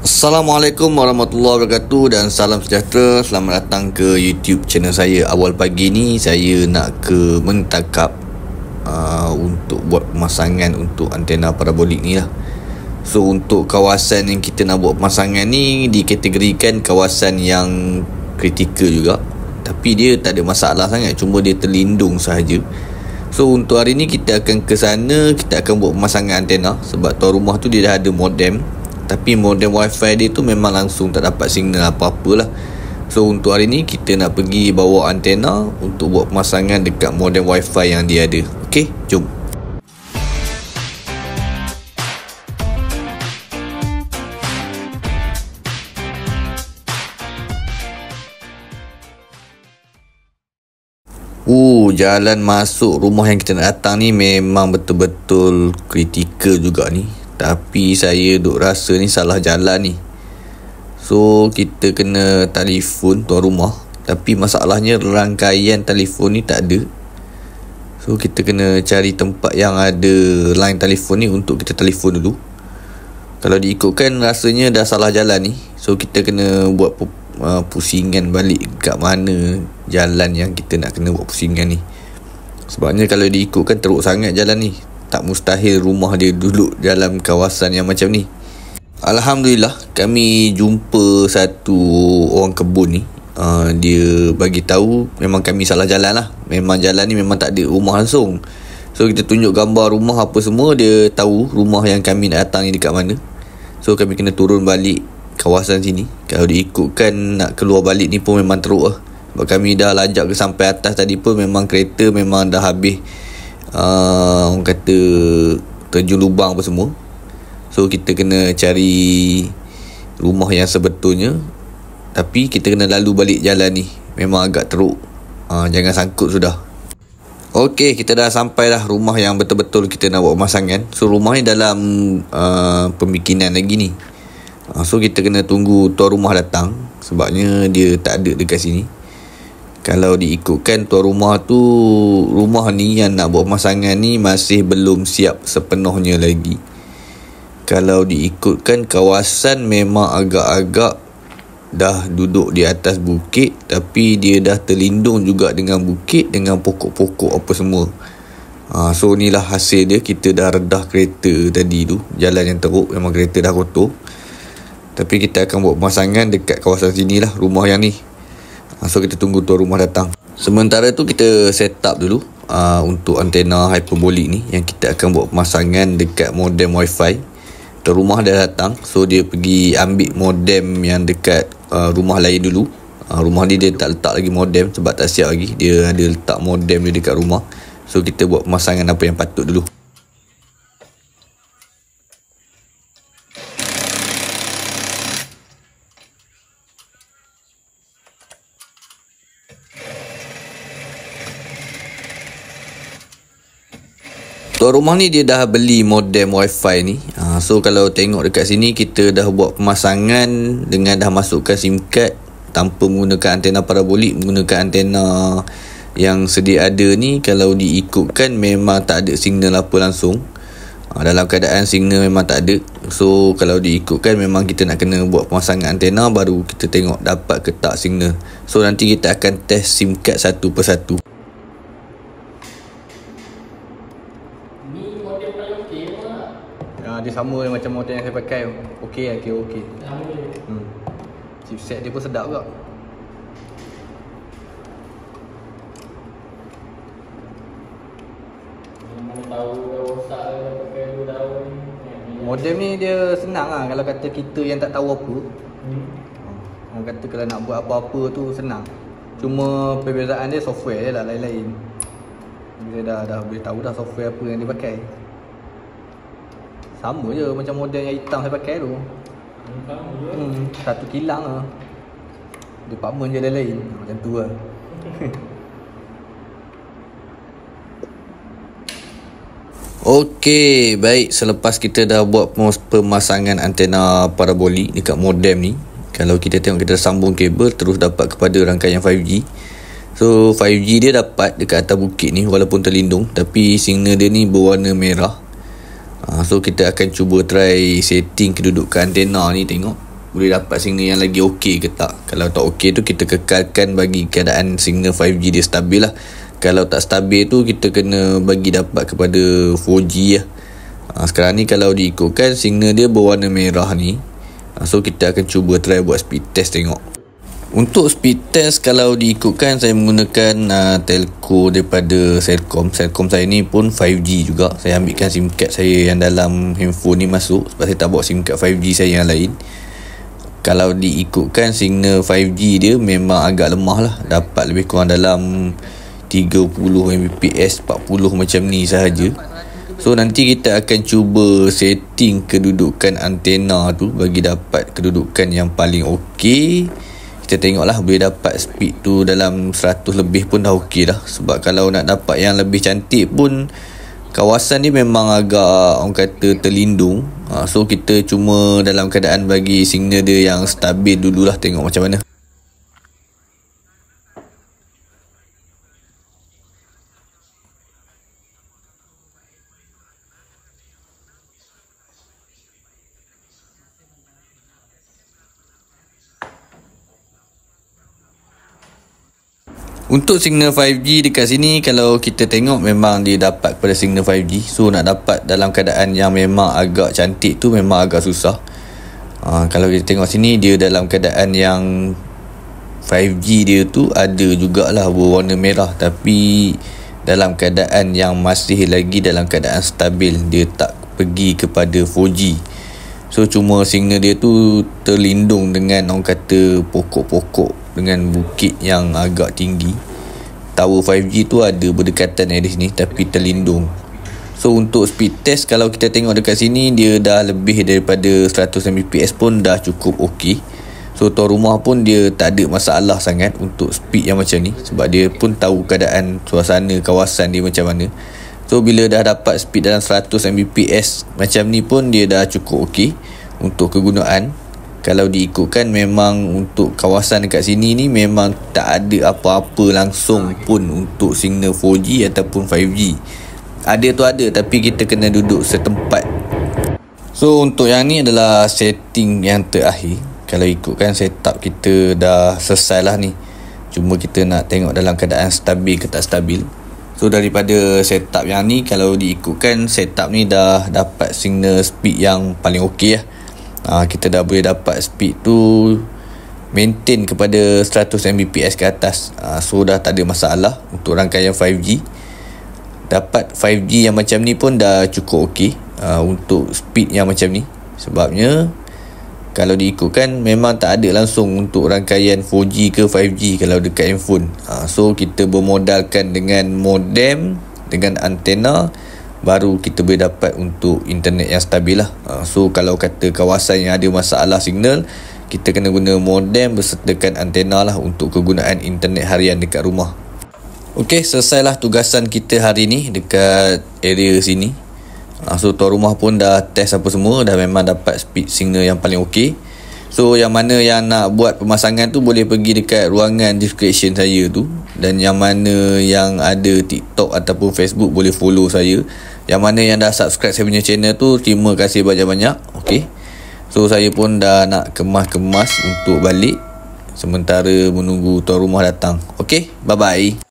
Assalamualaikum warahmatullahi wabarakatuh dan salam sejahtera. Selamat datang ke YouTube channel saya. Awal pagi ni saya nak ke Mentakap untuk buat pemasangan untuk antena parabolik ni lah. So untuk kawasan yang kita nak buat pemasangan ni dikategorikan kawasan yang kritikal juga, tapi dia tak ada masalah sangat, cuma dia terlindung sahaja. So untuk hari ni kita akan ke sana, kita akan buat pemasangan antena. Sebab tuan rumah tu dia dah ada modem, tapi modem wifi dia tu memang langsung tak dapat signal apa-apa lah. So untuk hari ni kita nak pergi bawa antena untuk buat pemasangan dekat modem wifi yang dia ada. Okey, jom. Jalan masuk rumah yang kita nak datang ni memang betul-betul kritikal juga ni. Tapi saya duk rasa ni salah jalan ni. So kita kena telefon tuan rumah, tapi masalahnya rangkaian telefon ni tak ada. So kita kena cari tempat yang ada line telefon ni untuk kita telefon dulu. Kalau diikutkan rasanya dah salah jalan ni. So kita kena buat pusingan balik kat mana jalan yang kita nak kena buat pusingan ni. Sebabnya kalau diikutkan teruk sangat jalan ni. Tak mustahil rumah dia duduk dalam kawasan yang macam ni. Alhamdulillah kami jumpa satu orang kebun ni. Dia bagi tahu memang kami salah jalan lah. Memang jalan ni memang tak ada rumah langsung. So kita tunjuk gambar rumah apa semua, dia tahu rumah yang kami nak datang ni dekat mana. So kami kena turun balik kawasan sini. Kalau diikutkan nak keluar balik ni pun memang teruk lah. Sebab kami dah lajak ke sampai atas tadi pun memang kereta memang dah habis orang kata terjun lubang apa semua. So kita kena cari rumah yang sebetulnya, tapi kita kena lalu balik jalan ni. Memang agak teruk, jangan sangkut sudah. Okey, kita dah sampai dah rumah yang betul-betul kita nak buat pemasangan. So rumah ni dalam pembikinan lagi ni. So kita kena tunggu tuan rumah datang, sebabnya dia tak ada dekat sini. Kalau diikutkan tuan rumah tu, rumah ni yang nak buat pemasangan ni masih belum siap sepenuhnya lagi. Kalau diikutkan kawasan memang agak-agak dah duduk di atas bukit, tapi dia dah terlindung juga dengan bukit, dengan pokok-pokok apa semua. So inilah hasil dia. Kita dah redah kereta tadi tu. Jalan yang teruk, memang kereta dah kotor. Tapi kita akan buat pemasangan dekat kawasan sini lah, rumah yang ni. So kita tunggu tuan rumah datang. Sementara tu kita set up dulu untuk antena hyperbolik ni, yang kita akan buat pemasangan dekat modem wifi. Tuan rumah dah datang, so dia pergi ambil modem yang dekat rumah lain dulu. Rumah ni dia tak letak lagi modem sebab tak siap lagi. Dia ada letak modem dia dekat rumah. So kita buat pemasangan apa yang patut dulu. Tuan rumah ni dia dah beli modem wifi ni. So kalau tengok dekat sini, kita dah buat pemasangan dengan dah masukkan SIM card tanpa menggunakan antena parabolik, menggunakan antena yang sedia ada ni. Kalau diikutkan memang tak ada signal apa langsung. Dalam keadaan signal memang tak ada. So kalau diikutkan memang kita nak kena buat pemasangan antena, baru kita tengok dapat ke tak signal. So nanti kita akan test SIM card satu persatu. Dia sama macam model yang saya pakai. Okey lah, okey. Chipset dia pun sedap juga. Modem ni dia senang lah kalau kata kita yang tak tahu apa. Orang kata kalau nak buat apa-apa tu senang. Cuma perbezaan dia software dia lah lain-lain. Dia dah boleh tahu dah software apa yang dia pakai. Sama je macam model yang hitam saya pakai tu. Satu kilang lah. Department je lain-lain. Macam tu lah. Okey, baik. Selepas kita dah buat pemasangan antena parabolik dekat modem ni, kalau kita tengok, kita sambung kabel terus dapat kepada rangkaian 5G. So 5G dia dapat dekat atas bukit ni walaupun terlindung, tapi signal dia ni berwarna merah. So kita akan cuba try setting kedudukan antena ni, tengok. boleh dapat signal yang lagi okey ke tak. Kalau tak okey tu kita kekalkan bagi keadaan signal 5G dia stabil lah. Kalau tak stabil tu kita kena bagi dapat kepada 4G lah. Sekarang ni kalau diikutkan signal dia berwarna merah ni, so kita akan cuba try buat speed test tengok. Untuk speed test kalau diikutkan saya menggunakan telco daripada Celcom. Celcom saya ni pun 5G juga. Saya ambilkan SIM card saya yang dalam handphone ni masuk, sebab saya tak bawa SIM card 5G saya yang lain. Kalau diikutkan signal 5G dia memang agak lemah lah, dapat lebih kurang dalam 30 Mbps, 40 macam ni sahaja. So nanti kita akan cuba setting kedudukan antena tu bagi dapat kedudukan yang paling okey. Kita tengoklah boleh dapat speed tu dalam 100 lebih pun dah okey dah. Sebab kalau nak dapat yang lebih cantik pun kawasan ni memang agak orang kata terlindung. So kita cuma dalam keadaan bagi signal dia yang stabil dululah, tengok macam mana. Untuk signal 5G dekat sini, kalau kita tengok memang dia dapat pada signal 5G. So nak dapat dalam keadaan yang memang agak cantik tu memang agak susah. Kalau kita tengok sini, dia dalam keadaan yang 5G dia tu ada jugalah berwarna merah, tapi dalam keadaan yang masih lagi dalam keadaan stabil, dia tak pergi kepada 4G. So cuma signal dia tu terlindung dengan orang kata pokok-pokok dengan bukit yang agak tinggi. Tower 5G tu ada berdekatan di sini tapi terlindung. So untuk speed test kalau kita tengok dekat sini, dia dah lebih daripada 100 Mbps pun dah cukup okey. So tuan rumah pun dia tak ada masalah sangat untuk speed yang macam ni, sebab dia pun tahu keadaan suasana kawasan dia macam mana. So bila dah dapat speed dalam 100 Mbps macam ni pun dia dah cukup okey untuk kegunaan. Kalau diikutkan memang untuk kawasan dekat sini ni memang tak ada apa-apa langsung pun untuk signal 4G ataupun 5G. Ada tu ada, tapi kita kena duduk setempat. So untuk yang ni adalah setting yang terakhir. Kalau ikutkan setup kita dah selesai lah ni, cuma kita nak tengok dalam keadaan stabil ke tak stabil. So daripada setup yang ni, kalau diikutkan setup ni dah dapat signal speed yang paling okey lah. Kita dah boleh dapat speed tu maintain kepada 100 Mbps ke atas. So dah tak ada masalah untuk rangkaian 5G. Dapat 5G yang macam ni pun dah cukup okey untuk speed yang macam ni. Sebabnya kalau diikutkan memang tak ada langsung untuk rangkaian 4G ke 5G kalau dekat handphone. So kita bermodalkan dengan modem, dengan antena, baru kita boleh dapat untuk internet yang stabil lah. So kalau kata kawasan yang ada masalah signal, kita kena guna modem bersertakan antena lah untuk kegunaan internet harian dekat rumah. Okey, selesailah tugasan kita hari ni dekat area sini. So tuan rumah pun dah test apa semua, dah memang dapat speed signal yang paling okey. So yang mana yang nak buat pemasangan tu boleh pergi dekat ruangan description saya tu. Dan yang mana yang ada TikTok ataupun Facebook boleh follow saya. Yang mana yang dah subscribe saya punya channel tu, terima kasih banyak-banyak. Okey. So saya pun dah nak kemas-kemas untuk balik sementara menunggu tuan rumah datang. Okey, bye-bye.